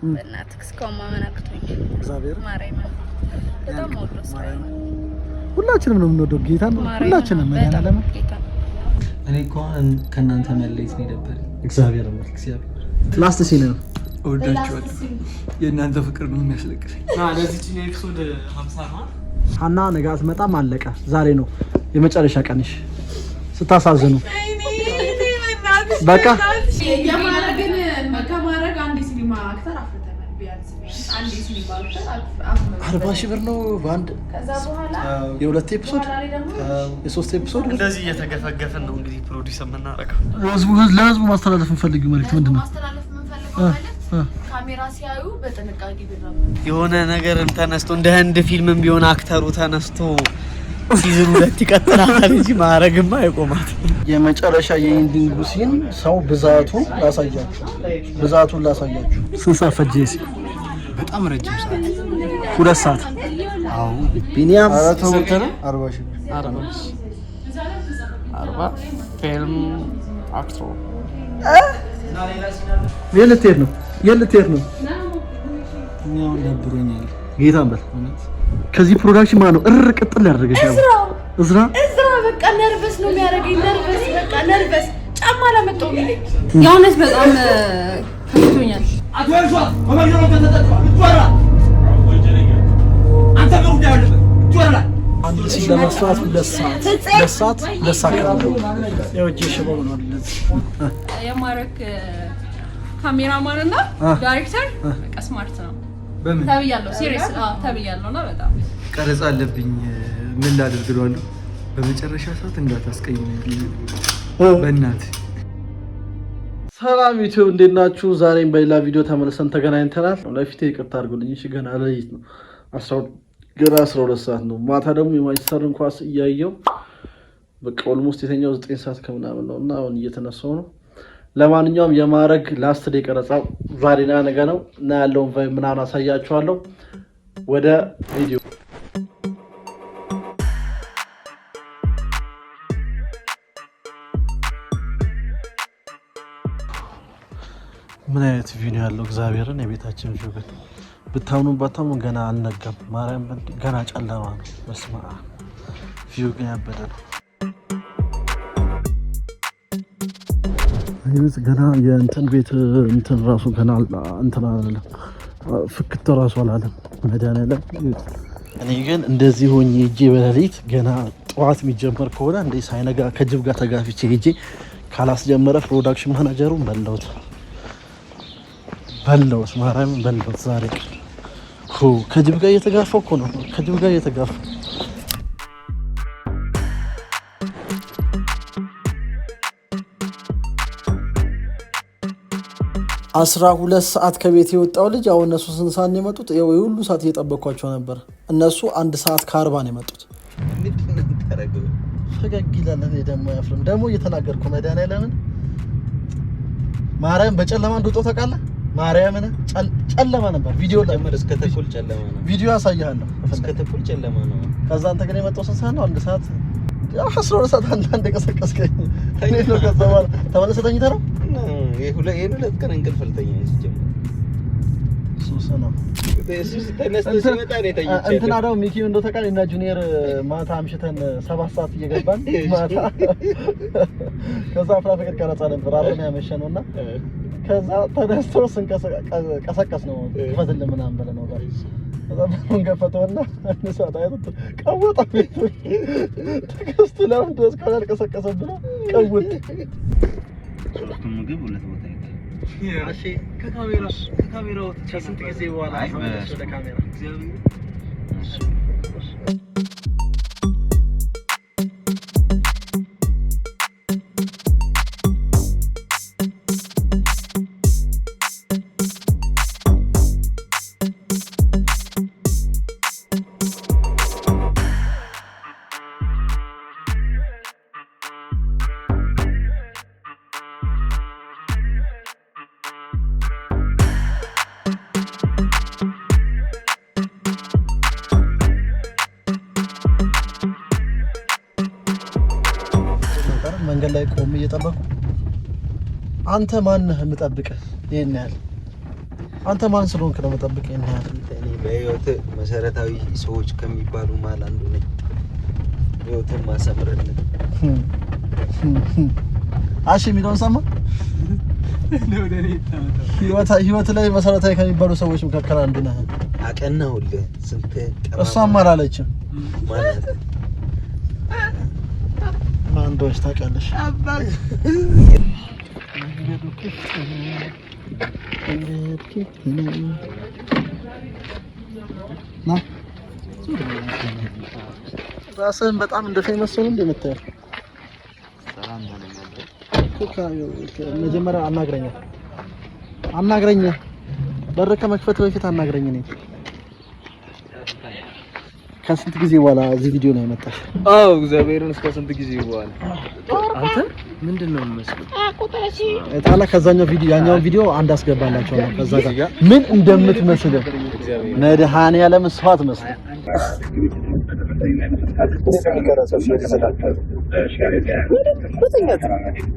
በእናትህ እስካሁን ማመን አቅቶኝ እግዚአብሔር ማርያም በጣም ወዶስ ሁላችንም ነው የምንወደው ጌታ ነው ሁላችንም መድኃኒዓለም እኔ እንኳን ከእናንተ መለየት ነው የደበረኝ እግዚአብሔር ላስት ሲን ነው እወዳችኋለሁ የእናንተ ፍቅር ነው የሚያስለቅሰኝ ለዚህች ኤፒሶድ 50 ነው ሀና ነገ አትመጣም አለቀ ዛሬ ነው የመጨረሻ ቀንሽ ስታሳዝኑ በቃ የማረግን ከማረግ አንድ ሲኒማ አክተር አፍርተናል ቢያንስ አንድ ሲኒማ አክተር 40,000 ብር ነው በአንድ ከዛ በኋላ የሁለት ኤፒሶድ የሶስት ኤፒሶድ እንደዚህ እየተገፈገፈን ነው እንግዲህ ፕሮዲዩሰር የምናደርገው ለህዝቡ ማስተላለፍ እንፈልግ መልእክት ምንድነው ማስተላለፍ የምንፈልገው ማለት ካሜራ ሲያዩ በጥንቃቄ ቢራቡ የሆነ ነገርም ተነስቶ እንደ ህንድ ፊልምም ቢሆን አክተሩ ተነስቶ ሲዝኑ 2 ይቀጥላል እንጂ ማረግማ አይቆማት የመጨረሻ የኢንዲንግ ሲን ሰው ብዛቱን ላሳያችሁ ስንት ሰዓት ፈጀ በጣም ረጅም ሰዓት 2 ሰዓት አዎ ቢኒያም 40,000 40 ፊልም አክተር የልትሄድ ነው ነው ደብሮኛል ጌታን በል ከዚህ ፕሮዳክሽን ማነው ቅጥል ያደረገሽ እዝራ በቃ ነርቨስ ነው የሚያደርገኝ ነርቨስ ጫማ ለመጣው ይለኝ ያውነት በጣም ከፍቶኛል አትወርሷ ወመጆ ከተጠጣ ይወራ አንተ ነው ያለው ይወራ አንድ ሲል ለመስራት ለሰዓት ያውጂ ሽቦ ነው ለዚህ የማረክ ካሜራማን እና ዳይሬክተር በቃ ስማርት ነው ታብያለሁ ሲሪየስ ታብያለሁና በጣም ቀረጻ አለብኝ ምን ላድርግሏለሁ በመጨረሻ ሰዓት እንዳታስቀይምኝ በእናትህ ሰላም ዩቲዩብ እንዴት ናችሁ ዛሬም በሌላ ቪዲዮ ተመልሰን ተገናኝተናል ለፊቴ ይቅርታ አድርጉልኝ እሺ ገና ለይት ነው 12 ሰዓት ነው ማታ ደግሞ የማንቸስተርን ኳስ እያየው በቃ ኦልሞስት የተኛው 9 ሰዓት ከምናምን ነውና አሁን እየተነሳው ነው ለማንኛውም የማረግ ላስት ዴይ ቀረጻው ዛሬና ነገ ነው እና ያለውን ቫይብ ምናምን አሳያችኋለሁ ወደ ቪዲዮ ምን አይነት ቪዲዮ ያለው እግዚአብሔርን የቤታችን ቪዲዮ ግን ብታምኑ ባታምኑ ገና አልነጋም ማርያም ገና ጨለማ ነው በስመ አብ ቪዲዮ ግን ያበደ ነው ይሄስ ገና የእንትን ቤት እንትን ራሱ ገና እንትን አለ ፍክት ራሱ አላለም መድኃኒዓለም እኔ ግን እንደዚህ ሆኜ እጄ በሌሊት ገና ጠዋት የሚጀመር ከሆነ እንደ ሳይነጋ ከጅብ ጋር ተጋፍቼ እጄ ካላስጀመረ ፕሮዳክሽን ማናጀሩን በለውት ማርያም በለውት ዛሬ ከጅብ ጋር እየተጋፋው እኮ ነው ከጅብ ጋር እየተጋፋው 12 ሰዓት ከቤት የወጣው ልጅ አሁን እነሱ ስንት ሰዓት ነው የመጡት የሁሉ ሰዓት እየጠበቅኳቸው ነበር እነሱ 1 ሰዓት ከ40 ነው የመጡት ፈገግ ይላል ደግሞ ያፍርም ደግሞ እየተናገርኩ መድኃኒዓለም ማርያም በጨለማ እንደወጣው ታውቃለህ ማርያምን ጨለማ ነበር ቪዲዮ ላይ እስከ ተኩል ጨለማ ነው ቪዲዮ ያሳያለሁ እስከ ተኩል ጨለማ ነው ከዛ አንተ ግን የመጣው ስንት ሰዓት ነው 1 ሰዓት 12 ሰዓት አንተ ቀሰቀስከኝ እኔ ነው ከዛው ተመለሰ ተኝተህ ነው የሁለት ቀን እንቅልፍ ልተኛ ሲጀምር ሱሰና እንትና ደግሞ ሚኪ እንደው ተቃል እና ጁኒየር ማታ አምሽተን 7 ሰዓት እየገባን ማታ ከዛ አፍራ ፍቅር ቀረጻ ነበር አብረን ያመሸነውና ከዛ ተነስተው ቀሰቀስ ነው ክፈትልን ምናምን ብለን ነው ጋር ከዛ በሩን ከፈተውና አንሳት አይተት ቀወጣ ቤት ተከስቶ ለምን ድረስ ካልቀሰቀሰብና ቀውጥ ሶስቱም ምግብ ሁለት ቦታ ይሄ እሺ ከካሜራው ከስንት ጊዜ በኋላ ወደ ካሜራ መንገድ ላይ ቆም እየጠበቁ አንተ ማን ነህ የምጠብቅህ ይሄን ያህል አንተ ማን ስለሆንክ ነው መጠብቀኝ? እኔ በህይወት መሰረታዊ ሰዎች ከሚባሉ ማል አንዱ ነኝ። ህይወትን ማሰምርልህ አሺ የሚለውን ሰማ። ህይወት ላይ መሰረታዊ ከሚባሉ ሰዎች መካከል አንዱ ነህ። አቀናውልህ ስንት እሷም አላለችም ማለት ማን እንደሆነች ታውቂያለሽ? ና ራስህን በጣም እንደ ፌመስ ሰው እንደምታየው መጀመሪያ አናግረኝ በር ከመክፈት በፊት አናግረኝ ነኝ። ከስንት ጊዜ በኋላ እዚህ ቪዲዮ ላይ መጣሽ? አዎ እግዚአብሔርን እስከ ስንት ጊዜ በኋላ አንተ ምንድነው የምመስለው? ታላ ከዛኛው ቪዲዮ ያኛውን ቪዲዮ አንድ አስገባላችሁ ነው። ከዛ ጋር ምን እንደምትመስል መድኃኒዓለም እሷት መስለ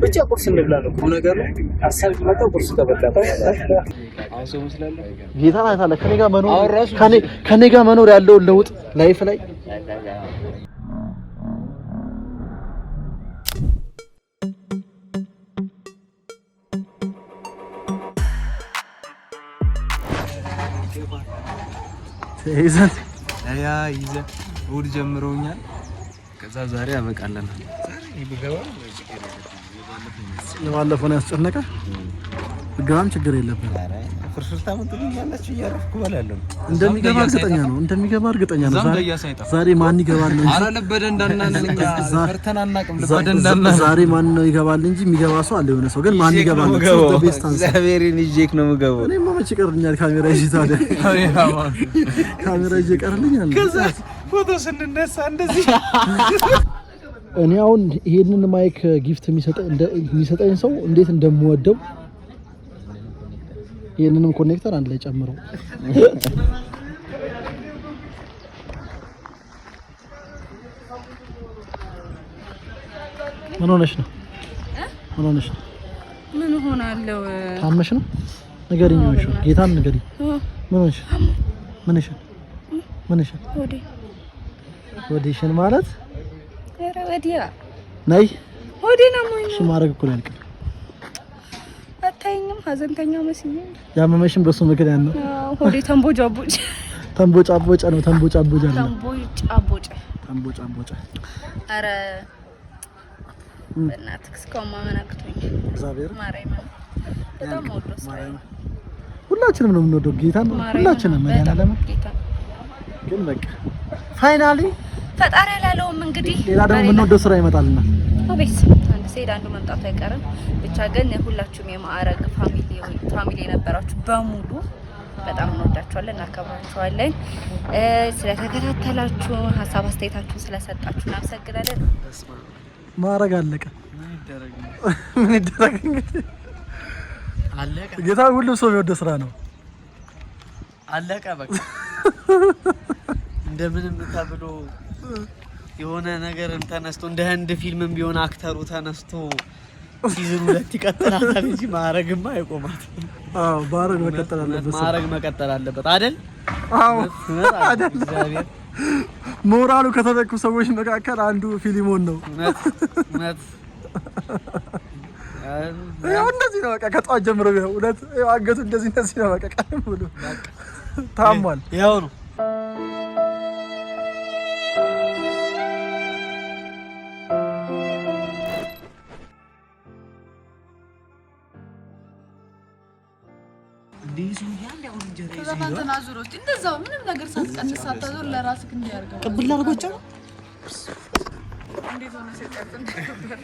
ብቻ ቁርስ እንብላ ነው ነገሩ። ሐሳብ ይመጣው ቁርስ ተበላ አውሶ መስላለ ጌታ ታላ ከኔ ጋር መኖር ያለው ለውጥ ላይፍ ላይ ይዘን እሑድ ጀምሮኛል። ከዛ ዛሬ አበቃለን። የባለፈው ነው ያስጨነቀ ግራም ችግር የለብንም። ፍርፍር ታመጡልኛላችሁ እያረፍኩ እበላለሁ። እንደሚገባ እርግጠኛ ነው። ዛሬ ማን ይገባል ነው? ኧረ ለበደንዳናንኛ ፈርተን አናውቅም። ለበደንዳና ዛሬ ማን ነው ይገባል እንጂ የሚገባ ሰው አለ የሆነ ሰው ግን ማን ይገባል ነው? እግዚአብሔርን ይዤክ ነው የምገባው። እኔማ መቼ ቀርልኛል ካሜራ ይዤ ታዲያ ካሜራ ይዤ ቀርልኛል። ከዛ ፎቶ ስንነሳ እንደዚህ እኔ አሁን ይሄንን ማይክ ጊፍት የሚሰጠኝ ሰው እንዴት እንደምወደው ይሄንንም ኮኔክተር አንድ ላይ ጨምሮ ምን ሆነሽ ነው? ምን ሆናለሁ? ታመሽ ነው? ንገሪኝ ነው ጌታን ንገሪኝ። ምን ሆነሽ? ወዲሽን ማለት ኧረ ወዲያ ነይ ወዲና ሞኝ እሺ ማድረግ እኮ ነው። አታይኝም? ሀዘንተኛ መስዬ ያመመሽም በሱ ምክንያት ነው። ሆዴ ተንቦጫቦጭ ነው። ተንቦጫቦጭ ኧረ በእናትህ እስካሁን ማመን አቅቶኝ እግዚአብሔር ማርያም በጣም ወዶስ ሁላችንም ነው የምንወደው ጌታን ሁላችንም መድኃኒዓለም ግን በቃ ፋይናሊ ፈጣሪ ያላለውም እንግዲህ ሌላ ደግሞ የምንወደው ስራ ይመጣልና አቤት አንድ ሴት አንዱ መምጣቱ አይቀርም። ብቻ ግን ሁላችሁም የማዕረግ ፋሚሊ የነበራችሁ በሙሉ በጣም እንወዳችኋለን፣ እናከብራችኋለን። ስለተከታተላችሁ ሀሳብ አስተያየታችሁን ስለሰጣችሁ እናመሰግናለን። ማዕረግ አለቀ። ምን ይደረግ እንግዲህ አለቀ። ጌታ ሁሉም ሰው የሚወደው ስራ ነው። አለቀ በቃ እንደምንም ተብሎ የሆነ ነገርም ተነስቶ እንደ ህንድ ፊልምም ቢሆን አክተሩ ተነስቶ ሲዝን 2 ይቀጥላል እንጂ ማዕረግማ አይቆማትም። አዎ ማዕረግ መቀጠል አለበት አይደል? አዎ አይደል? እግዚአብሔር ሞራሉ ከተተኩ ሰዎች መካከል አንዱ ፊሊሞን ነው። እውነት ያው እንደዚህ ነው በቃ ከጧት ጀምሮ ቢሆን እውነት ያው አንገቱ እንደዚህ ነው በቃ ቀንም ብሎ ታሟል። ያው ነው ተናዙሮት እንደዛው ምንም ነገር ሳትቀንስ ሳታዞር ለራስህ እንዲያርገው ቅብል አርጎቻ እንዴት ሆነ ሰጣጥ እንደነበር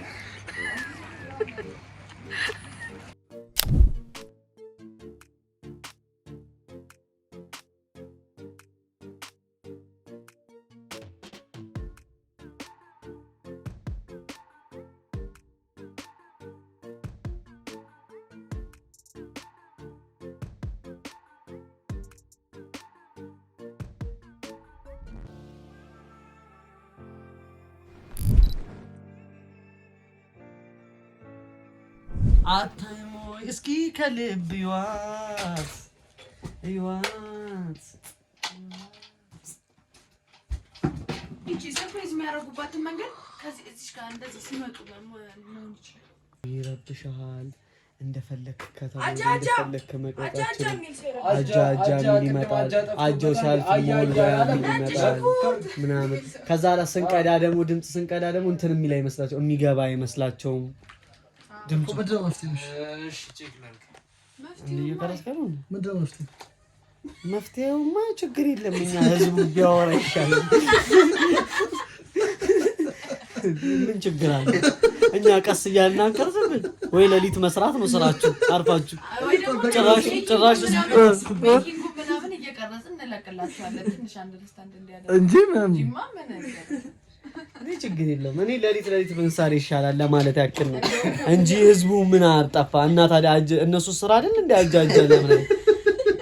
አታይሞ እስኪ ከልብዋት ይዋት እቺ ሰርፕራይዝ የሚያደርጉባትን መንገድ ከዚህ እዚህ ጋር እንደዚህ ሲመጡ ነው ይረብሻል። እንደፈለክ ከተማ እንደፈለክ መቀጣጫ አጃጃ ይመጣል። አጃው ሲያልፍ ይመጣል ምናምን። ከዛ ስንቀዳ ደግሞ ድምጽ ስንቀዳ ደግሞ እንትን የሚል አይመስላቸው የሚገባ አይመስላቸውም ድምጹ። እሺ ቼክ ላድርግ። መፍትሄውማ ችግር የለም። እኛ ህዝቡ ቢያወራ ይሻላል። ምን ችግር አለ? እኛ ቀስ እያልን አንቀርጽም ወይ? ሌሊት መስራት ነው ስራችሁ አርፋችሁ። ጭራሽ ቤኪንግ ምናምን እየቀረጽን እንለቅላችኋለን። ትንሽ አንደርስታንድ እንዲያደርጉ እንጂ እኔ ችግር የለም። እኔ ሌሊት ብንሳር ይሻላል ለማለት ያክል ነው እንጂ ህዝቡ ምን አርጠፋ እና ታዲያ እነሱ ስራ አይደል እንደ አጃጃለ ምናምን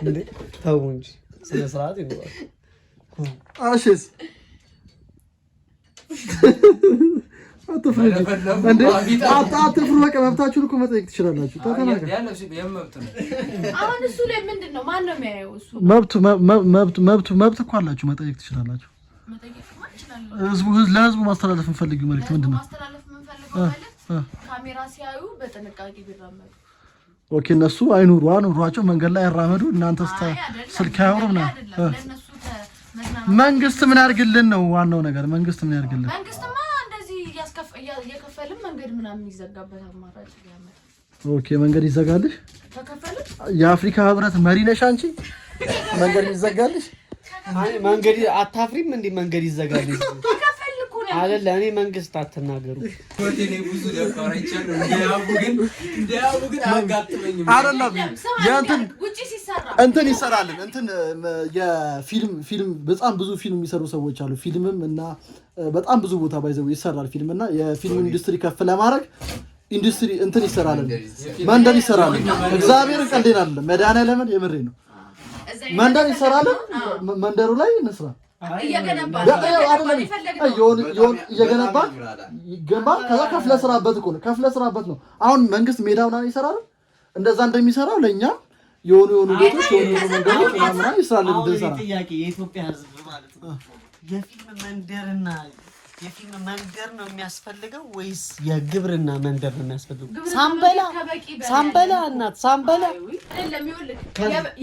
እንዴ? ተው እንጂ ስለ ስርዓት ይኖራል። አሽስ አትፍሩ በቃ መብታችሁን እኮ መጠየቅ ትችላላችሁ። ተተናገር ያለው የመብት ነው። አሁን እሱ ላይ ምንድነው ማን ነው የሚያየው? እሱ መብት እኮ አላችሁ፣ መጠየቅ ትችላላችሁ። ለህዝቡ ማስተላለፍ የምፈልጊው መልዕክት ምንድነው? ማስተላለፍ የምንፈልገው መልዕክት ካሜራ ሲያዩ በጥንቃቄ ቢራመዱ። ኦኬ እነሱ አኑሯቸው መንገድ ላይ ያራመዱ። እናንተ ስልክ ያወሩና መንግስት ምን ያርግልን ነው ዋናው ነገር። መንግስት ምን ያርግልን? መንግስትማ እንደዚህ የከፈልም መንገድ ምናምን ይዘጋበት አማራጭ ያመጣ። ኦኬ መንገድ ይዘጋልሽ? ተከፈልም የአፍሪካ ህብረት መሪ ነሽ አንቺ። መንገድ ይዘጋልሽ? አይ መንገድ አታፍሪም እንዴ? መንገድ ይዘጋልሽ አይደለ? እኔ መንግስት አትናገሩ። ወዴኔ ብዙ ደፋራ ይቻላል። እንዲያቡ ግን አጋጥመኝም አይደለም። ያንተን ውጪ ሲሰራ እንትን ይሰራልን እንትን የፊልም በጣም ብዙ ፊልም የሚሰሩ ሰዎች አሉ። ፊልምም እና በጣም ብዙ ቦታ ባይዘው ይሰራል ፊልም እና የፊልም ኢንዱስትሪ ከፍ ለማድረግ ኢንዱስትሪ እንትን ይሰራልን፣ መንደር ይሰራልን። እግዚአብሔር ቀልዴን አይደለም መድኃኒዓለምን የምሬ ነው። መንደር ይሰራልን። መንደሩ ላይ እንስራ እየገነባ ከዛ ከፍለ ስራበት እኮ ነው። ከፍለ ስራበት ነው። አሁን መንግስት ሜዳውን ይሰራል። እንደዛ እንደሚሰራው ለኛ የሆኑ ቤቶች የሆኑ መንገዶች ምናምን ይሰራል። እንደዛ ጥያቄ የኢትዮጵያ ህዝብ ማለት ነው የፊልም መንደር ነው የሚያስፈልገው ወይስ የግብርና መንደር ነው የሚያስፈልገው? ሳምበላ እናት ሳምበላ አይደለም።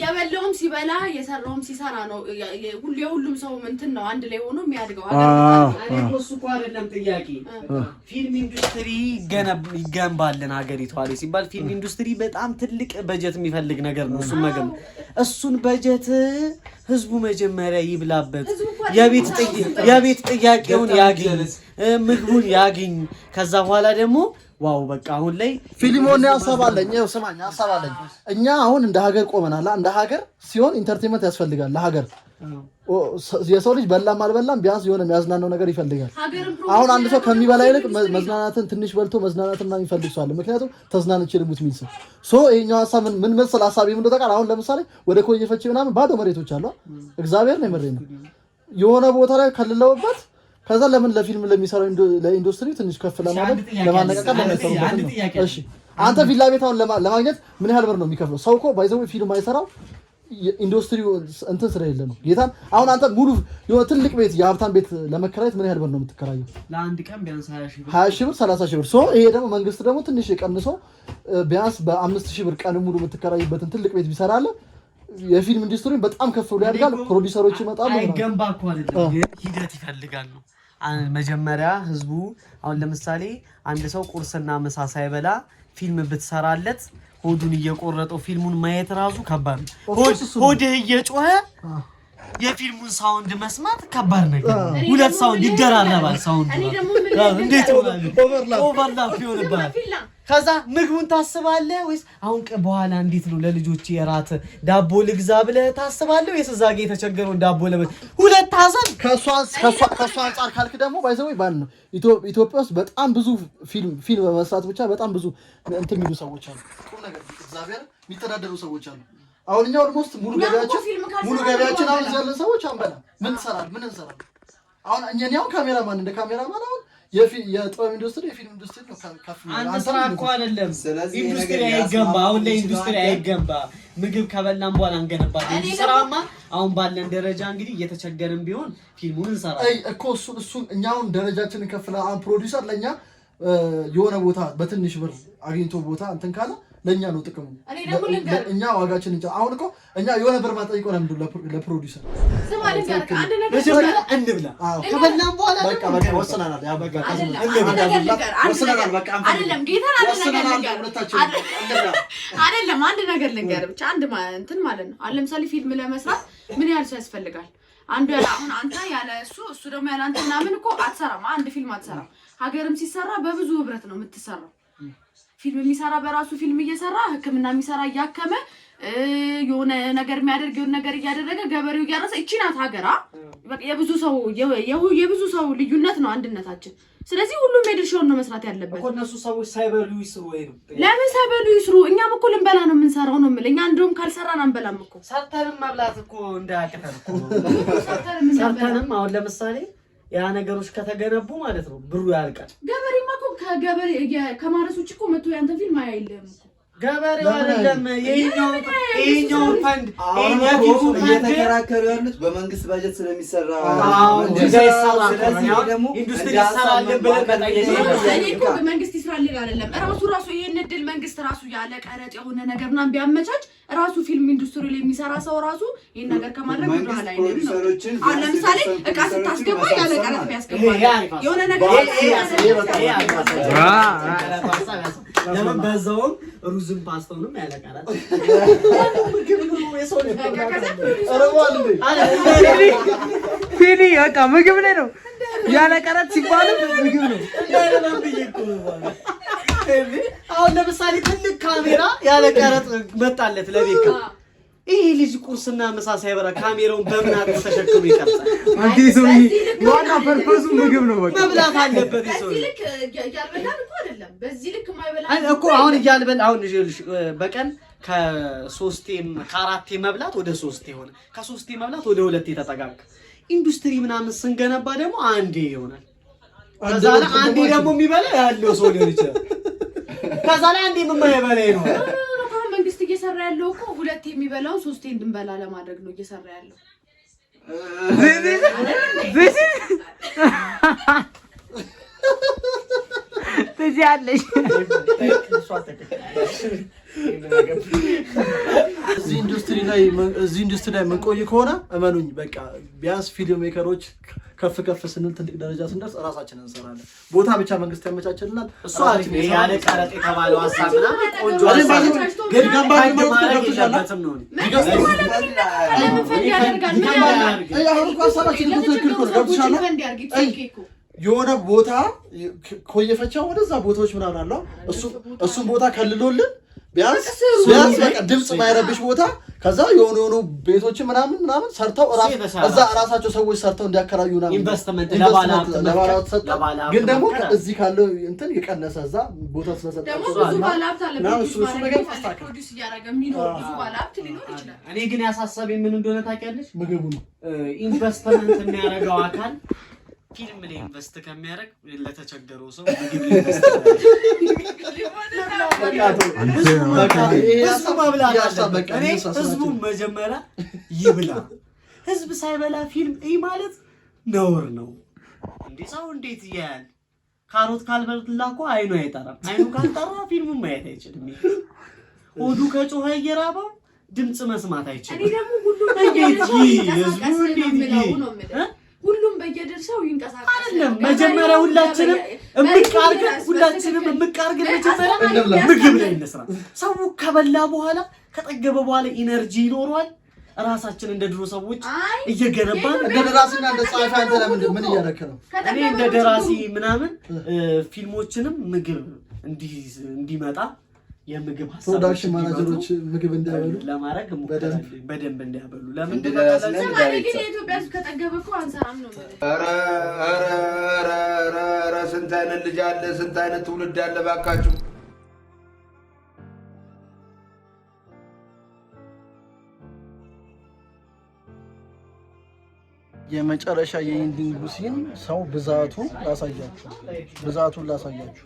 የበላውም ሲበላ የሰራውም ሲሰራ ነው። የሁሉም ሰው እንትን ነው አንድ ላይ ሆኖ የሚያድገው አይደል? እሱ እኮ አይደለም ጥያቄ። ፊልም ኢንዱስትሪ ይገንባልን ሀገሪቷ ላይ ሲባል ፊልም ኢንዱስትሪ በጣም ትልቅ በጀት የሚፈልግ ነገር ነው። እሱን በጀት ህዝቡ መጀመሪያ ይብላበት፣ የቤት ጥያቄውን ያግኝ፣ ምግቡን ያግኝ። ከዛ በኋላ ደግሞ ዋው በቃ አሁን ላይ ፊልሞን ያሳባለኝ ነው። ስማኝ ያሳባለኝ እኛ አሁን እንደ ሀገር ቆመናል። እንደ ሀገር ሲሆን ኢንተርቴይንመንት ያስፈልጋል ለሀገር። የሰው ልጅ በላም አልበላም ቢያንስ የሆነ የሚያዝናናው ነገር ይፈልጋል። አሁን አንድ ሰው ከሚበላ ይልቅ መዝናናትን ትንሽ በልቶ መዝናናትን ምናምን ይፈልግ ሰው አለ። ምክንያቱም ተዝናንቼ ልሙት የሚል ሰው ይሄኛው ሀሳብ ምን መሰል ሀሳብ ይሁን ተቃል። አሁን ለምሳሌ ወደ ኮዬ ፈቼ ምናምን ባዶ መሬቶች አሉ። እግዚአብሔር ነው የመረኝ የሆነ ቦታ ላይ ከልለውበት ከዛ ለምን ለፊልም ለሚሰራው ለኢንዱስትሪ ትንሽ ከፍ ለማለት ለማነቃቃት ለሚሰሩበት ነው። እሺ አንተ ቪላ ቤት አሁን ለማግኘት ምን ያህል ብር ነው የሚከፍለው? ሰው እኮ ባይዘው ፊልም አይሰራው ኢንዱስትሪው እንትን ስለሌለ ነው። ጌታን አሁን አንተ ሙሉ የሆነ ትልቅ ቤት የሀብታም ቤት ለመከራየት ምን ያህል ብር ነው የምትከራየው? ለአንድ ቀን ቢያንስ 20 ሺህ ብር 30 ሺህ ብር። ሶ ይሄ ደግሞ መንግስት ደግሞ ትንሽ የቀንሶ ቢያንስ በ5000 ብር ቀን ሙሉ የምትከራይበትን ትልቅ ቤት ቢሰራለ የፊልም ኢንዱስትሪው በጣም ከፍ ብሎ ያድጋል። ፕሮዲዩሰሮች ይመጣሉ። አይገንባ እኮ አይደለም ሂደት ይፈልጋሉ። መጀመሪያ ህዝቡ አሁን ለምሳሌ አንድ ሰው ቁርስና ምሳ ሳይበላ ፊልም ብትሰራለት ሆዱን እየቆረጠው ፊልሙን ማየት ራሱ ከባድ ነው። ሆድህ እየጮኸ የፊልሙን ሳውንድ መስማት ከባድ ነገር። ሁለት ሳውንድ ይደራረባል። ሳውንድ እንዴት ይሆናል? ኦቨርላፕ ይሆንባል። ከዛ ምግቡን ታስባለህ ወይስ አሁን በኋላ እንዴት ነው ለልጆች የራት ዳቦ ልግዛ ብለህ ታስባለህ ወይስ እዛ ጋር የተቸገረውን ዳቦ ለምን? ሁለት ሀሳብ ከሷ አንፃር ካልክ ደግሞ ባይዘው ባል ነው። ኢትዮጵያ ውስጥ በጣም ብዙ ፊልም በመስራት ብቻ በጣም ብዙ እንትን የሚሉ ሰዎች አሉ። ቁም ነገር እግዚአብሔር የሚተዳደሩ ሰዎች አሉ። አሁን እኛ ኦልሞስት ሙሉ ገበያችን አሁን ያለ ሰዎች አንበላ ምን እንሰራለን? አሁን እኛ ያው ካሜራማን እንደ ካሜራማን አሁን የጥበብ ኢንዱስትሪ የፊልም ኢንዱስትሪ ነው። አንተ ስራ እኮ አይደለም ኢንዱስትሪ አይገንባ። አሁን ላይ ኢንዱስትሪ አይገንባ። ምግብ ከበላን በኋላ እንገነባለን። ስራማ አሁን ባለን ደረጃ እንግዲህ እየተቸገርን ቢሆን ፊልሙን እንሰራለን እኮ እሱን እኛውን ደረጃችንን ከፍላ አሁን ፕሮዲውሰር ለኛ የሆነ ቦታ በትንሽ ብር አግኝቶ ቦታ እንትን ካለ ለኛ ነው ጥቅሙ። እኛ ዋጋችን እንጂ አሁን እኮ እኛ የሆነ ብር ማጠይቀው ለምንድን ለፕሮዲውሰር አንድ ነገር እንብላ ከበላን በኋላ በቃ ወሰናናል። ያ በቃ ወሰናናል። በቃ አይደለም ጌታ አይደለም አንድ ነገር ልንገርህ ብቻ አንድ እንትን ማለት ነው። ለምሳሌ ፊልም ለመስራት ምን ያህል ሰው ያስፈልጋል? አንዱ ያለ አሁን አንተ ያለ እሱ ደግሞ ያለ አንተ ምናምን እኮ አትሰራም። አንድ ፊልም አትሰራም። ሀገርም ሲሰራ በብዙ ህብረት ነው የምትሰራው። ፊልም የሚሰራ በራሱ ፊልም እየሰራ ህክምና የሚሰራ እያከመ የሆነ ነገር የሚያደርግ የሆነ ነገር እያደረገ ገበሬው እያረሰ እቺ ናት ሀገራ። በቃ የብዙ ሰው ልዩነት ነው አንድነታችን። ስለዚህ ሁሉም የድርሻውን ነው መስራት ያለበት። እኮ እነሱ ሰዎች ሳይበሉ ይስሩ ወይ ነው? ለምን ሳይበሉ ይስሩ? እኛም እኮ ልንበላ ነው የምንሰራው ነው የምልህ። እኛ እንደውም ካልሰራን አንበላም እኮ። ሰርተንም መብላት እኮ እንዳያቅተን እኮ ሰርተንም አሁን ለምሳሌ ያ ነገሮች ከተገነቡ ማለት ነው ብሩ ያልቃል። ገበሬማ እኮ ከማረስ ውጭ እኮ መጥቶ ያንተ ፊልም አያይልም እኮ ገበሬው አይደለም። ይሄኛው ፈንድ እየተከራከሩ ያሉት በመንግስት ባጀት ስለሚሰራ ኢንዱስትሪ ይሰራልን ብለን መጠየቅ መንግስት ይስራልን አይደለም። ራሱ ይሄን እድል መንግስት ራሱ ያለ ቀረጥ የሆነ ነገር ምናምን ቢያመቻች ራሱ ፊልም ኢንዱስትሪ ላይ የሚሰራ ሰው ራሱ ይሄን ነገር ከማድረግ ወደ ኋላ አይልም ነው። አሁን ለምሳሌ እቃ ስታስገባ ያለ ቀረጥ ቢያስገባ የሆነ ነገር ለምን በዛውም ሩዝም ፓስታውንም ያለቀራል ፊኒ በቃ ምግብ ላይ ነው ያለቀራት ሲባል ምግብ ነው። አሁን ለምሳሌ ትልቅ ካሜራ ያለቀረጥ መጣለት ለቤት ይሄ ልጅ ቁርስና ምሳ ሳይበላ ካሜራውን በምን አጥቶ ተሸክሞ ይቀርጻል? አንተ ሰው ዋና ፐርፐዙ ምግብ ነው። በቃ መብላት አለበት። ሰው ልክ ያልበላን እኮ አይደለም በዚህ ልክ የማይበላ እኮ አሁን እያልበል አሁን በቀን ከ3ቴም ከ4ቴ መብላት ወደ 3 ሆነ፣ ከ3ቴ መብላት ወደ 2 ተጠጋጋ። ኢንዱስትሪ ምናምን ስንገነባ ደግሞ አንዴ ይሆናል። ከዛ ላይ አንዴ ደግሞ የሚበላ ያለው ሰው ሊሆን ይችላል። ከዛ ላይ አንዴ የማይበላ ይሆናል። መንግስት እየሰራ ያለው እኮ 2 የሚበላው 3 እንድንበላ ለማድረግ ነው እየሰራ ያለው። በዚህ አለሽ እዚህ ኢንዱስትሪ ላይ መንቆይ ከሆነ እመኑኝ በቃ ቢያንስ ፊልም ሜከሮች ከፍ ስንል ትልቅ ደረጃ ስንደርስ ራሳችንን እንሰራለን። ቦታ ብቻ መንግስት ያመቻችልናል። እሱ አሪፍ ነው። ያለ ቀረጥ የተባለው ሐሳብና ቆንጆ ሐሳብ ግን ገንባር ገብቶሻልም ነው። የሆነ ቦታ ኮየፈቻው ወደዛ ቦታዎች ምናምን አለው እሱን ቦታ ከልሎልን ቢያንስ በቃ ድምጽ ማይረብሽ ቦታ ከዛ የሆኑ ቤቶች ምናምን ሰርተው እዛ ራሳቸው ሰዎች ሰርተው እንዲያከራዩና ኢንቨስትመንት ለባላውት ሰጠው። ግን ደግሞ እዚህ ካለው እንትን የቀነሰ እዛ ቦታ ስለሰጠው ደግሞ ብዙ ባላውት አለ እሱ ነገር ፕሮዲዩስ ያደረገ የሚኖር ብዙ ባላውት ሊኖር ይችላል። እኔ ግን ያሳሰበኝ ምን እንደሆነ ታውቂያለሽ? ምግቡ ነው። ኢንቨስትመንት የሚያደርገው አካል ፊልም ላይ ኢንቨስት ከሚያደርግ ለተቸገረው ሰው ምግብ ላይ ኢንቨስት ህዝቡ መጀመሪያ ይብላ። ህዝብ ሳይበላ ፊልም ማለት ነውር ነው። እንዴ ሰው እንዴት ያያል? ካሮት ካልበላ እኮ አይኑ አይጠራም። አይኑ ካልጠራ ፊልሙን ማየት አይችልም። ሆዱ ከጮኸ እየራበው ድምጽ መስማት አይችልም። እኔ ደግሞ ሁሉም በየድርሻው ይንቀሳቀስ አይደለም። መጀመሪያ ሁላችንም እምቃርገን መጀመሪያ ምግብ ላይ እንስራ። ሰው ከበላ በኋላ ከጠገበ በኋላ ኢነርጂ ይኖረዋል። ራሳችን እንደ ድሮ ሰዎች እየገነባን እንደ ደራሲና እንደ ጻፊ አንተ ለምን ምን እያደረክ ነው? እኔ እንደ ደራሲ ምናምን ፊልሞችንም ምግብ እንዲመጣ የምግብ ሐሳብ ፕሮዳክሽን ማናጀሮች ምግብ እንዲያበሉ ለማድረግ በደንብ እንዲያበሉ ለምን የኢትዮጵያ ከተገበ እኮ አንሰራም ነው። ኧረ ስንት አይነት ልጅ አለ፣ ስንት አይነት ትውልድ አለ ባካችሁ። የመጨረሻ የኢንዲንግ ሲን ሰው ብዛቱን ላሳያችሁ።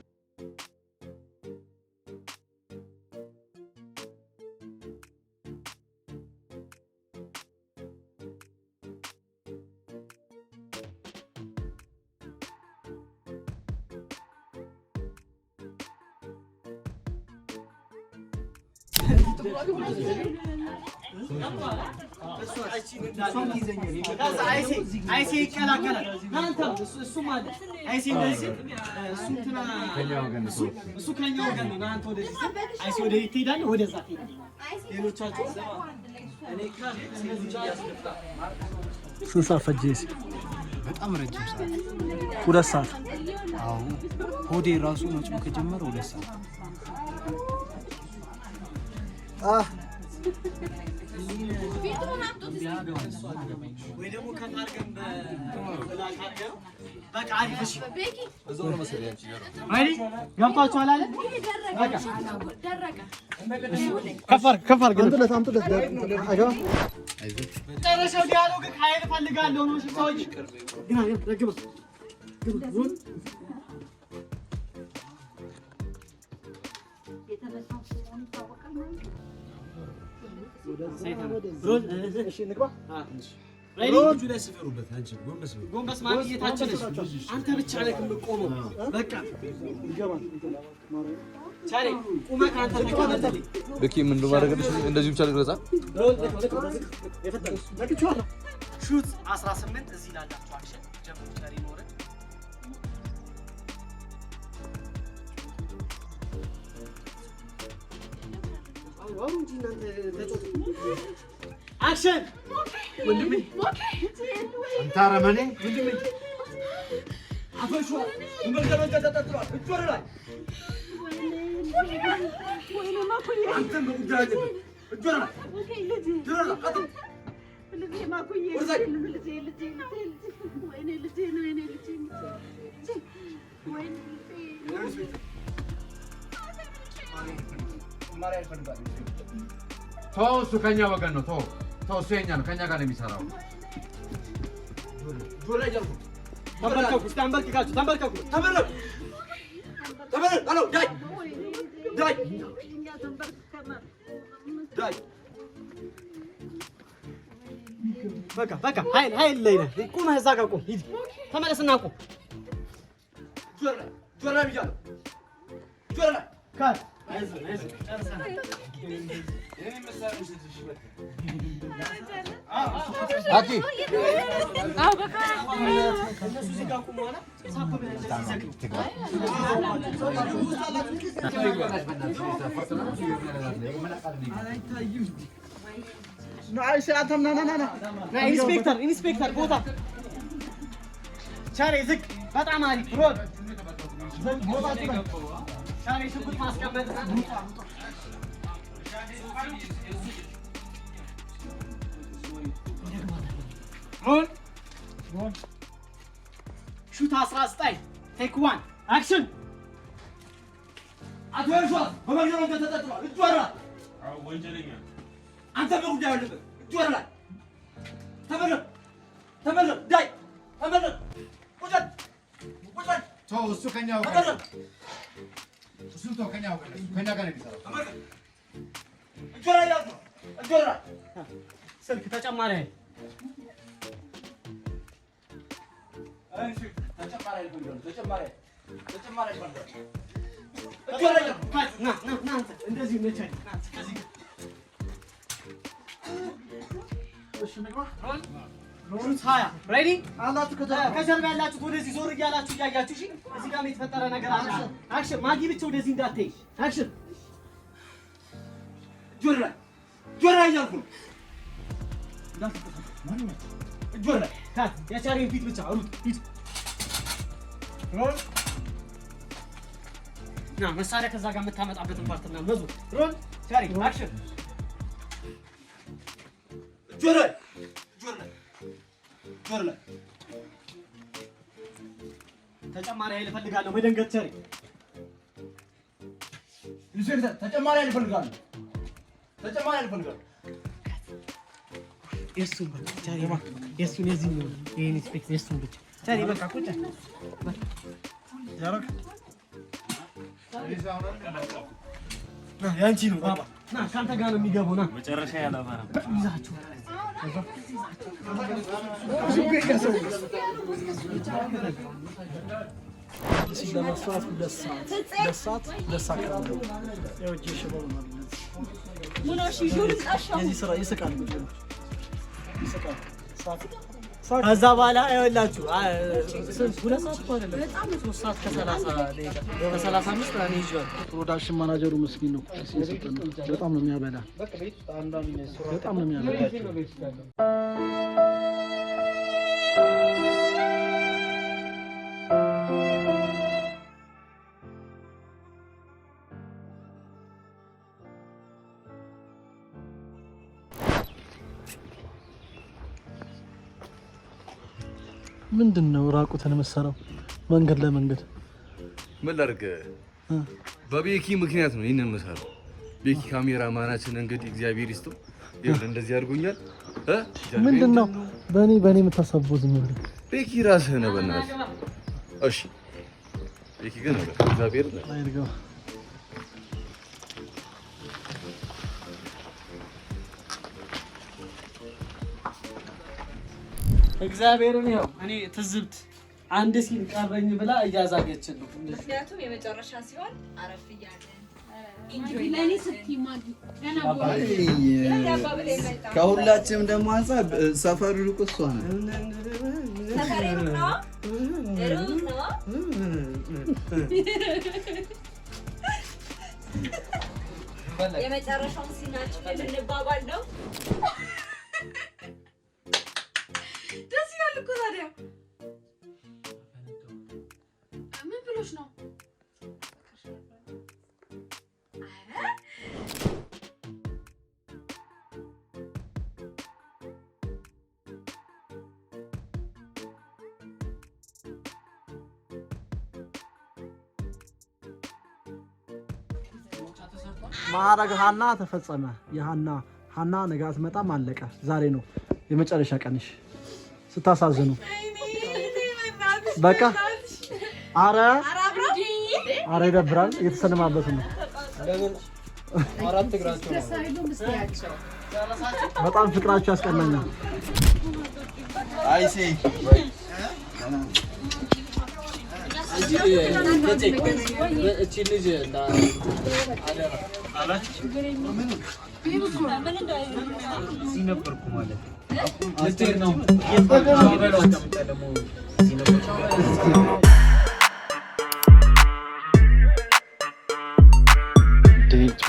አይሴ ይከላከላል ናንተ እሱ ማለት አይሴ እንደዚህ እሱ ከኛ ወገን ነው ናንተ ወደዚህ አይሴ ወደ ይሄዳል ወደዛ ሌሎቻችሁ እኔ ካለ ስለዚህ ያስደፍታ ስንት ሰዓት ፈጀ? በጣም ረጅም ሰዓት 2 ሰዓት። አዎ ሆዴ ራሱ መጮህ ከጀመረ 2 ሰዓት። ወይ ደግሞ ከታርገን በላክ አድርገን በቃ አሪፍ እሺ እዛው ነው መሰለኝ አንቺ ጋር አይዲ ገብታችኋል አለ በቃ ደረቀ ከፋር ግን አምጥለት አይገባ ጨረሻው ዲያሎግ ኃይል ፈልጋለሁ ነው እሺ ሰዎች ግን ረግባ ጎንበስ ማለት የታችን አንተ ብቻ ነህ የምትቆመው። በቃ ቻሌ ቁመህ አንተ ተቀመጥልኝ። በቂ ምን እንደማደርግልሽ እንደዚህ ብቻ ልግለጻ። ሹት 18 እዚህ ላላችሁ አክሽን ጀምሩ። ቻሌ ኖረ አክሽን ወንድሜ አንተ አረመኔ ወንድሜ አፈሹ እንበልገበል ተጠጥሯል እጆር ላይ አንተ በጉዳይ አለ እጆር ላይ እጆር ላይ አጥም ልጄ ማኩዬ ልጄ ወይኔ ልጄ ነው ወይኔ ልጄ ወይኔ ማሪያ ይፈልጋል ተው እሱ ከኛ ወገን ነው ተው እሱ የኛ ነው ከኛ ጋር ነው የሚሰራው ጆላ ይጀርኩ ተንበርከኩ ተንበርከኩ አሎ ዳይ በቃ ኃይል ላይ ነህ ቁመህ እዛ ጋር ቁም ሂድ ተመለስና ቁም ጆላ ብያለሁ ጆላ ካት አኪ ኢንስፔክተር ቦታ ቻሌ ዝቅ በጣም አሪፍ ሮድ ቻሌ ሽጉጥ ማስቀመጥ ሮል ሹት 19 ቴክ 1 አክሽን አቶ ያልሷት በመግደል ተጠጥሯል እጆራ አዎ ወንጀለኛ አንተ በጉዳይ አለበት እጆራ ላይ ተመለስ ዳይ ተመለስ ቁጭት ተው እሱ ከኛ ወገን ነው እሱ ተው ከኛ ወገን ነው ከኛ ጋር ነው የሚሰራው እጆራ ያዝ እጆራ ስልክ ተጨማሪ ተጨማሪ እንደዚህ ሬዲ ከጀርባ ያላችሁት ወደዚህ ዞር እያላችሁ እያያችሁ እሺ እዚህ ጋር የተፈጠረ ነገር አለ አክሽን ማጊ ብቻ ወደዚህ እንዳትይ አክሽን ጆራ እያልኩ ነው ጆራ ካት የቻሪን ፊት ብቻ ሩጥ ሂድ ሮል ና መሳሪያ ከዛ ጋር የምታመጣበትን ፓርትና መዙ ሮል ቻሪ አክሽን ጆራ ተጨማሪ ኃይል እፈልጋለሁ መደንገጥ ቻሪ ኢንስፔክተር ተጨማሪ ኃይል እፈልጋለሁ የሱን በቃ ቻሪ የሱን የዚህ ነው ይሄን ኢንስፔክተር የሱን ብቻ ቻሪ በቃ ቁጭ ያረክ ያንቺ ነው ባባ ና ካንተ ጋር ነው የሚገባው ና መጨረሻ ያላባራ ይዛችሁ ለመስራት 2 ሰዓት የዚህ ስራ ይስቃል። ከዛ በኋላ አይወላችሁ 2 ሰዓት እኮ አይደለም 3 ሰዓት ከ30 ደቂቃ ከ35 ነው ይዟል። ፕሮዳክሽን ማናጀሩ ምስኪን ነው። በጣም ነው የሚያበላ። በጣም ነው የሚያበላ። ምንድነው ራቁትን መሰራው መንገድ ለመንገድ ምን ላድርግ? በቤኪ ምክንያት ነው ይሄንን መሰራው። ቤኪ ካሜራ ማናችን እንግዲህ እግዚአብሔር ይስጥው ይሁን እንደዚህ አድርጎኛል። ምንድነው በእኔ የምታሳብበው? ዝም ብለህ ቤኪ ራስህ ነህ በእናትህ። እሺ ቤኪ ግን እግዚአብሔር አይርገው። እግዚአብሔርን ያው እኔ ትዝብት አንድ ሲል ቀረኝ ብላ እያዛገችን ነው። ምክንያቱም የመጨረሻ ሲሆን አረፍ እያለን ከሁላችንም ደግሞ አንፃር ሰፈሩ ሩቅ እሷ ነው። የመጨረሻውን ሲናችን የምንባባል ነው። ደስ ይላል እኮ ታዲያ። ምን ብሎሽ ነው? ማዕረግ ሀና ተፈጸመ። ሀና ነገ አትመጣም፣ አለቀ። ዛሬ ነው የመጨረሻ ቀንሽ። ስታሳዝኑ በቃ አረ ይደብራል። እየተሰነባበቱ ነው። በጣም ፍቅራቸው ያስቀናኛል። አይሲ እቺ ልጅ ነበርኩ ማለት ነው። ዴቱ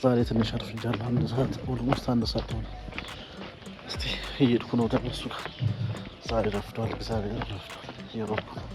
ዛሬ ትንሽ አርፍጃለሁ። 1 ሰዓት ኦልሞስት 1 ሰዓት ሆነ። እስቲ እየሄድኩ ነው ወደ እነሱ ጋር። ዛሬ ረፍዷል። እግዚአብሔር ረፍዷል። እየሮጥኩ ነው።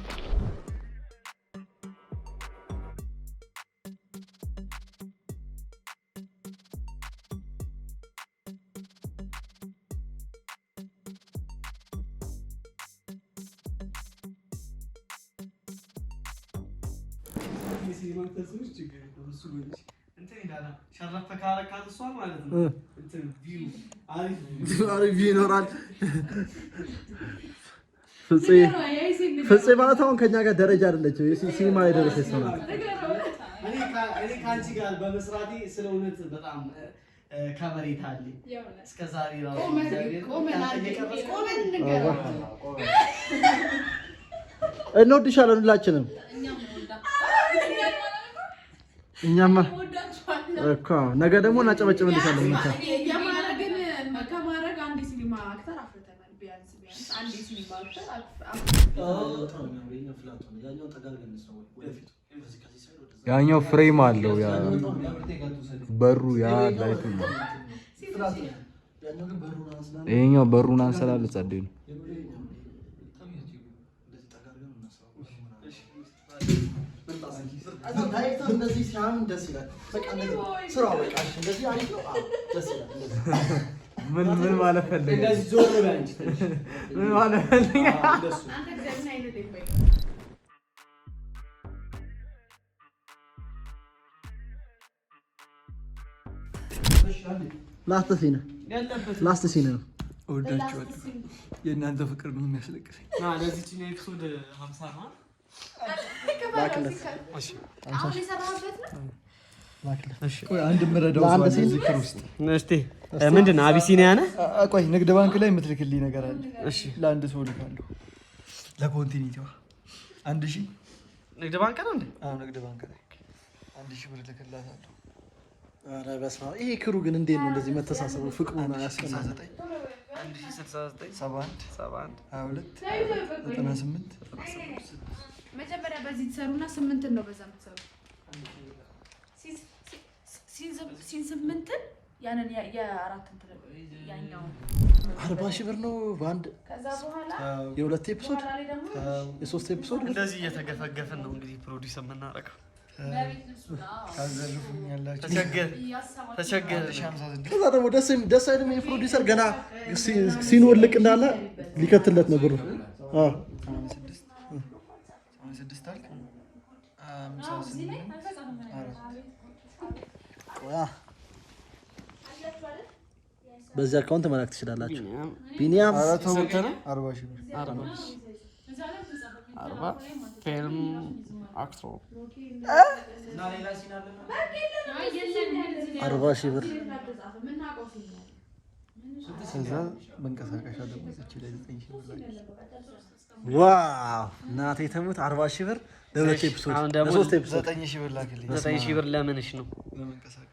አሪፍ ይኖራል። ፍፄ ማለት አሁን ከኛ ጋር ደረጃ አይደለችም። ሲኒማ የደረሰች ሰው ናት። እኔ ከአንቺ ጋር በመስራቴ ስለ እውነት በጣም ከበሬታ አለኝ። እስከ ዛሬ ራሱ እንወድሻለን ሁላችንም። እኛማ እኮ ነገ ደግሞ እናጨበጭብልሻለን። ከማድረግ አንድ ሲኒማ አክተር አፍርተናል። ቢያንስ አንድ ሲኒማ አክተር ያኛው ፍሬም አለው ያ በሩ ያ ላይቱ ነው። ይሄኛው በሩን አንሰላል ጸደይ ነው። እንደዚህ ሲያምን ደስ ይላል። በቃ እንደዚህ ስራው በቃ እንደዚህ አሪፍ ነው። ደስ ይላል። ምን ማለት ፈልገህ? እንደዚህ ዞር በል እንጂ ምን ማለት ፈልገህ? አንተ እግዚአብሔር አይነደኝ በቃ ላስት ሲን ነው። እወዳችኋለሁ። የእናንተ ፍቅር ነው የሚያስለቅሰኝ። ለዚች ኤፒሶድ 50 ነው። አንድ የምረዳው ዝክር ውስጥ እስቲ ምንድን ነው አቢሲኒያ ነህ? ቆይ ንግድ ባንክ ላይ የምትልክልኝ ነገር አለ። ለአንድ ሰው ልካለሁ። ለኮንቲኒቲዋ 1000 ንግድ ባንክ ነው እንዴ? ንግድ ባንክ ላይ 1000 ብር ልክላታለሁ። ኧረ በስመ አብ። ይሄ ክሩ ግን እንዴት ነው እንደዚህ መተሳሰቡ ፍቅሩ ነው ያስቀናል። 71 22 98 መጀመሪያ በዚህ ትሰሩና 8 ነው በዛ የምትሰሩ ሲን 8 ያንን የአራት እንትን ያኛው 40 ሺህ ብር ነው በአንድ ከዛ በኋላ የሁለት ኤፒሶድ የሶስት ኤፒሶድ እንደዚህ እየተገፈገፍን ነው እንግዲህ ፕሮዲውስ የምናደርገው። ተቸገር ከዛ ደግሞ ደስ አይልም። የፕሮዲውሰር ገና ሲኖር ልቅ እንዳለ ሊከትለት ነው ብሩ። አዎ 86 አልክ 58 በዚህ አካውንት መላክ ትችላላችሁ። ቢኒያም 40 ሺህ ብር 40 ፊልም አክተር 40 ሺህ ብር ከዛ መንቀሳቀሻ ደግሞ እቺ ላይ 9 ሺህ ብር ላይ ዋው እናቴ ተሙት 40 ሺህ ብር ለሁለት ኤፒሶድ ለሶስት ኤፒሶድ 9 ሺህ ብር ላክልኝ። 9 ሺህ ብር ለምንሽ ነው?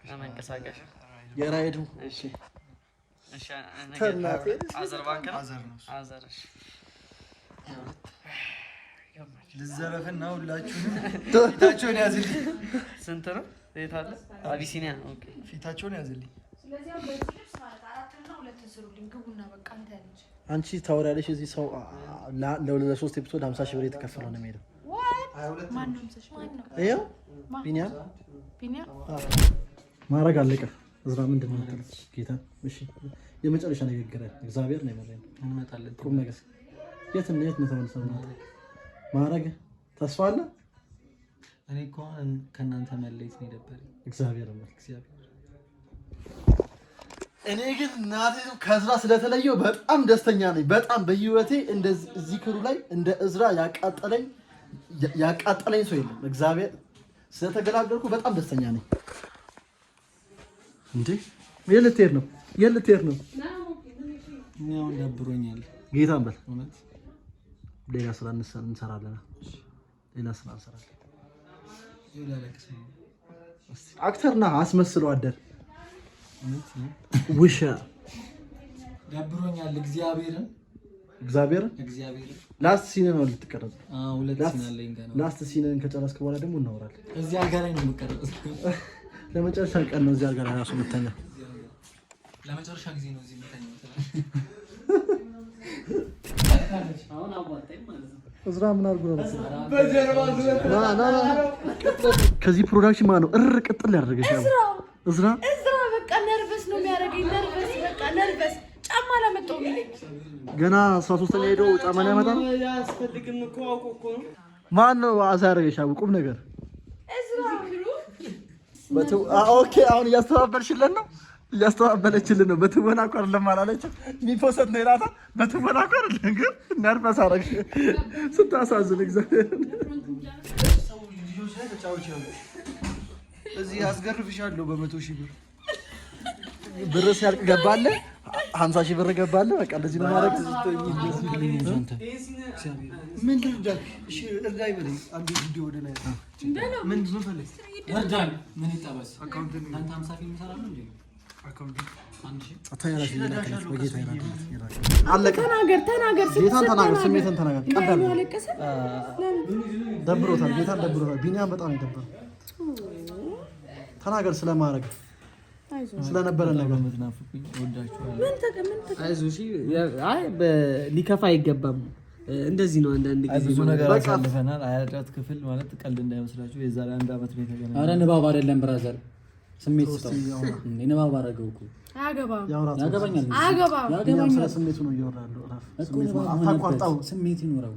ለመንቀሳቀሻ የራይዱ እሺ እሺ ተናቴ አዘር ባንክ ነው አዘር ነው አዘር እሺ ልዘረፍና ሁላችሁም ፊታቸውን ያዝልኝ። ስንት ነው? የት አለ? አቢሲኒያ ኦኬ ፊታቸውን ያዝልኝ። ስለዚህ በዚህ ልብስ ማለት 4 እና 2 ተሰሩልኝ ግቡና በቃ አንተ ያለች አንቺ ታወሪያለሽ። እዚህ ሰው ለሶስት ኤፒሶድ 50 ሺህ ብር የተከፈለው ነው የሚሄደው። ማን ነው ምሰሽ? ማን ነው? ይሄው ቢኒያም ማረግ አለቀ። እዝራ ምንድን ነው የምትለው? ጌታ እሺ የመጨረሻ ንግግር እግዚአብሔር ነው የመረጠኝ። እንመጣለን ቁም ነገር የት ነው ተመልሰው ማረግ ተስፋ አለ። እኔ እኮ ከእናንተ መለየት ነው የደበረኝ። እግዚአብሔር እኔ ግን እናቴ ከእዝራ ስለተለየው በጣም ደስተኛ ነኝ። በጣም በህይወቴ እንደዚህ እዚህ ክሩ ላይ እንደ እዝራ ያቃጠለኝ ሰው የለም። እግዚአብሔር ስለተገላገልኩ በጣም ደስተኛ ነኝ። እንዴ የልትሄድ ነው? እኛው ደብሮኛል። ጌታን በል እውነት ሌላ ስራ እንሰራለን። ሌላ ስራ እንሰራለን። አክተር ነህ አስመስለው አደር ውሻ ደብሮኛል። እግዚአብሔርን ላስት ሲንን ነው ልትቀረጽ? ሁለት ሲን አለኝ ገና። ላስት ሲንን ከጨረስክ በኋላ ደግሞ እናወራለን። እዚህ አልጋ ላይ ነው የምቀረጽ። ለመጨረሻ ቀን ነው እዚህ አልጋ ላይ ራሱ የምተኛው። ለመጨረሻ ጊዜ ነው እዚህ የምተኛው። አሁን አዋጣኝ ማለት ነው። እዝራ ምን አድርጎ ነው በጀርባ ከዚህ ፕሮዳክሽን ማለት ነው ቅጥል ያደረገሽ እዝራ በቃ ነርቨስ ነው የሚያደርገኝ። ነርቨስ ጫማ ላመጣው ይለኝ ገና 13ኛ ሄዶ ጫማ ላይ ያመጣ ነው። ያስፈልግም እኮ አውቆ እኮ ነው። ማን ነው አዛረገሽ? ቁም ነገር ኦኬ። አሁን እያስተባበልሽልን ነው እያስተባበለችልን ነው። በትወና እኮ አይደለም አላለችም። የሚፖሰት ነው ይላታ። በትወና እኮ አይደለም ግን ነርቨስ አደረግሽ። ስታሳዝን እግዚአብሔር እዚህ አስገርፍሻለሁ በ100 ሺህ ብር ብር ሲያልቅ ገባለህ 50 ሺህ ብር ገባለህ። በቃ እንደዚህ ነው ማለት ምን ልርዳህ? እሺ እርዳይ በለኝ። አንድ ቪዲዮ ወደ ላይ ምን ዝም ፈልግ ወርዳል። ምን ይጣበስ አካውንት አንተ 50 ፊልም ሰራለሁ እንዴ? አካውንት አንቺ አታያለሽ ይላከለሽ በጌታ ይላከለሽ አለቀ። ተናገር ጌታን ተናገር፣ ስሜትን ተናገር። ቀዳል ደብሮታል፣ ጌታን ደብሮታል። ቢኒያም በጣም ይደብራል። ተናገር ስለማድረግ ስለነበረ ነገር ምትናፍቁኝ ወዳችኋለሁ። አይዞሽ። አይ ሊከፋ አይገባም። እንደዚህ ነው አንዳንድ ጊዜ ብዙ ነገር አሳልፈናል። አያጫት ክፍል ማለት ቀልድ እንዳይመስላችሁ። የዛሬ 1 አመት ነው የተገናኘነው። አረ ንባብ አይደለም ብራዘር፣ ስሜት ስጠው። ንባብ አደረገው እኮ አያገባም። ያገባኛል። ስለ ስሜቱ ነው እያወራለሁ። አታቋርጣው፣ ስሜት ይኖረው።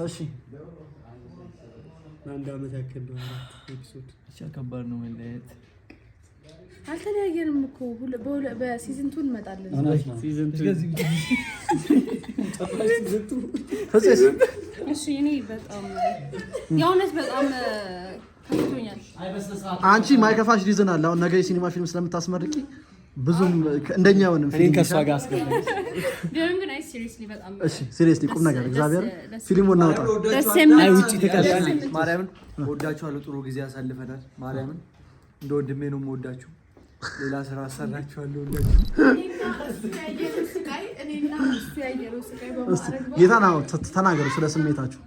እሺ 1 አመት ያክል ነው ኤፒሶድ። እሺ ከባድ ነው መለያየት። አልተለያየንም እኮ በሲዝን 2 እንመጣለን። ሲዝን 2 እሺ እኔ በጣም የእውነት በጣም ከፍቶኛል። አንቺ ማይከፋሽ ሪዝን አለ። አሁን ነገ የሲኒማ ፊልም ስለምታስመርቂ ብዙም እንደኛ ሆነም እኔን ከሷ ጋር አስገባኝ። ግን አይ ሲሪየስሊ በጣም እሺ ሲሪየስሊ ቁም ነገር እግዚአብሔር ፊልሙን እናውጣ። አይ ውጪ ተቀበለኝ። ማርያምን ወዳችኋለሁ። ጥሩ ጊዜ ያሳልፈናል። ማርያምን እንደ ወንድሜ ነው የምወዳችሁ። ሌላ ስራ አሰራችኋለሁ። ጌታ ነው ተናገሩ ስለ ስሜታችሁ።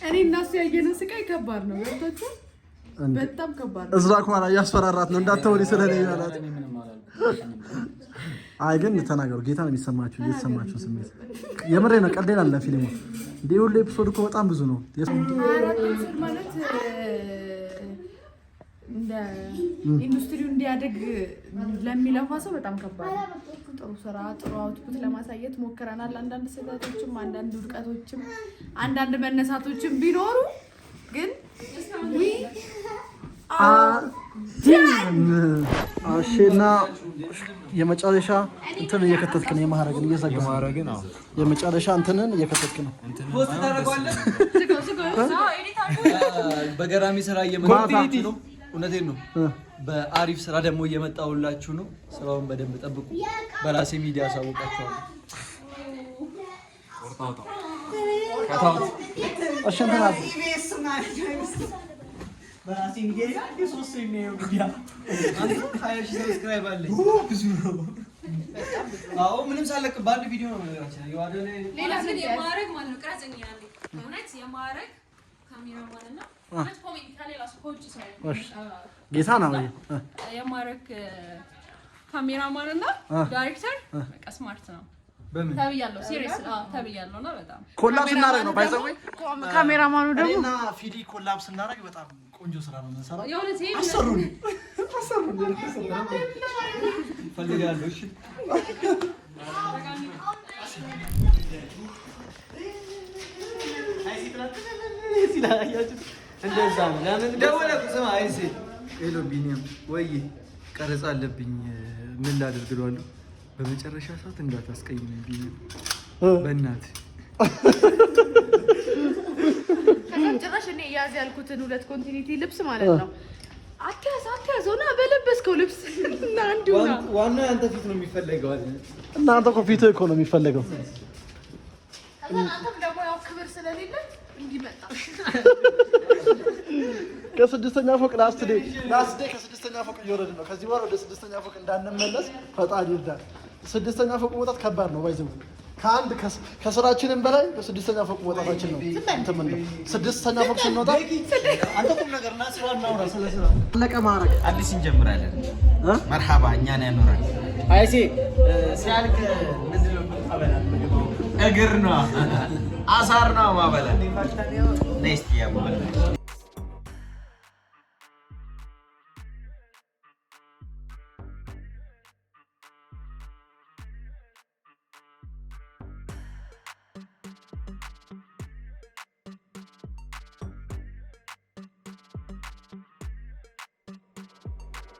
እኔ እና እሱ ያየነው ስቃይ ከባድ ነው። ወጣችሁ በጣም ከባድ ነው። እዝራ ኳላ እያስፈራራት ነው እንዳትወሪ ስለኔ ያላት። አይ ግን ተናገሩ ጌታ ነው የሚሰማችሁ እየተሰማችሁ ስሜት የምሬ ነው። ቀልዴን አለ ፊልሙ እንዴ ሁሉ ኤፒሶድ እኮ በጣም ብዙ ነው። ማለት እንደ ኢንዱስትሪው እንዲያድግ ለሚለፋ ሰው በጣም ከባድ ነው። ጥሩ ስራ ጥሩ አውትፑት ለማሳየት ሞክረናል። አንዳንድ ስህተቶችም አንዳንድ ውድቀቶችም አንዳንድ መነሳቶችም ቢኖሩ ግን እሺና የመጨረሻ እንትን እየከተትክ ነው። የማረግን እየዘጋው ማረግን አዎ የመጨረሻ እንትንን እየከተትክ ነው። ፖስት ታደርጋለህ። በገራሚ ስራ እየመጣሁ ነው። እውነቴን ነው። በአሪፍ ስራ ደግሞ እየመጣሁላችሁ ነው። ስራውን በደንብ ጠብቁ። በራሴ ሚዲያ አሳውቃችኋለሁ። እሺ እንትና በራሴ ሚዲያ ሶስት የሚያየው ሚዲያ አንተ 20 ሺህ ሰብስክራይብ አለኝ። ብዙ ነው። አዎ ምንም ሳለቅ በአንድ ቪዲዮ ነው ነገራችን። ይዋደለ ሌላ ምን የማረግ ማለት ነው። ቅረጽኝ ያለ እውነት የማረግ ካሜራማን እና ማለት ኮሜንት ከሌላ ሰው ኮች ሰው ጌታ ነው የማረግ ካሜራማን እና ዳይሬክተር በቃ ስማርት ነው። በምን ተብያለሁ። ሲሪየስ ተብያለሁ እና በጣም ኮላብ ስናደርግ ነው ባይዘው ካሜራማኑ ደግሞ እና ፊዲ ኮላብ ስናደርግ በጣም ቆንጆ ስራ ነው የምንሰራው። የሆነ አሰሩን ፈልጋለሁ። እሺ እንደዛ ነው። ለምን ደወለኩ? ስማ አይሴ ሄሎ ቢኒያም ወይ ቀረጻ አለብኝ ምን ላድርግ እለዋለሁ። በመጨረሻ ሰዓት እንዳታስቀይመኝ ቢኒያም በእናትህ ጭራሽ እኔ ያዝ ያልኩትን 2 ኮንቲኒቲ ልብስ ማለት ነው አትያዘውና በለበስከው ልብስ እና አንዱና ዋናው ያንተ ፊት ነው የሚፈለገው አይደል? እናንተ እኮ ፊትህ እኮ ነው የሚፈለገው። አንተም ደግሞ ያው ክብር ስለሌለ እንዲመጣ ከስድስተኛ ፎቅ ላስት ዴይ ከስድስተኛ ፎቅ እየወረድን ነው። ከዚህ በኋላ ወደ ስድስተኛ ፎቅ እንዳንመለስ ፈጣሪ ይርዳል። ስድስተኛ ፎቅ መውጣት ከባድ ነው። ባይዘው ከአንድ ከስራችንም በላይ በስድስተኛ ፎቅ መውጣታችን ነው። ስድስተኛ ፎቅ ስንወጣ አንተ ቁም ነገርና ስራ እናውራ። ስለ ስራ አለቀ ማረግ አዲስ እንጀምራለን። መርሐባ እኛን ያኖራል። አይሴ ሲያልቅ ምንድነው አበላል? እግር ነው አሳር ነው ማበላ ነስቲ ያበላ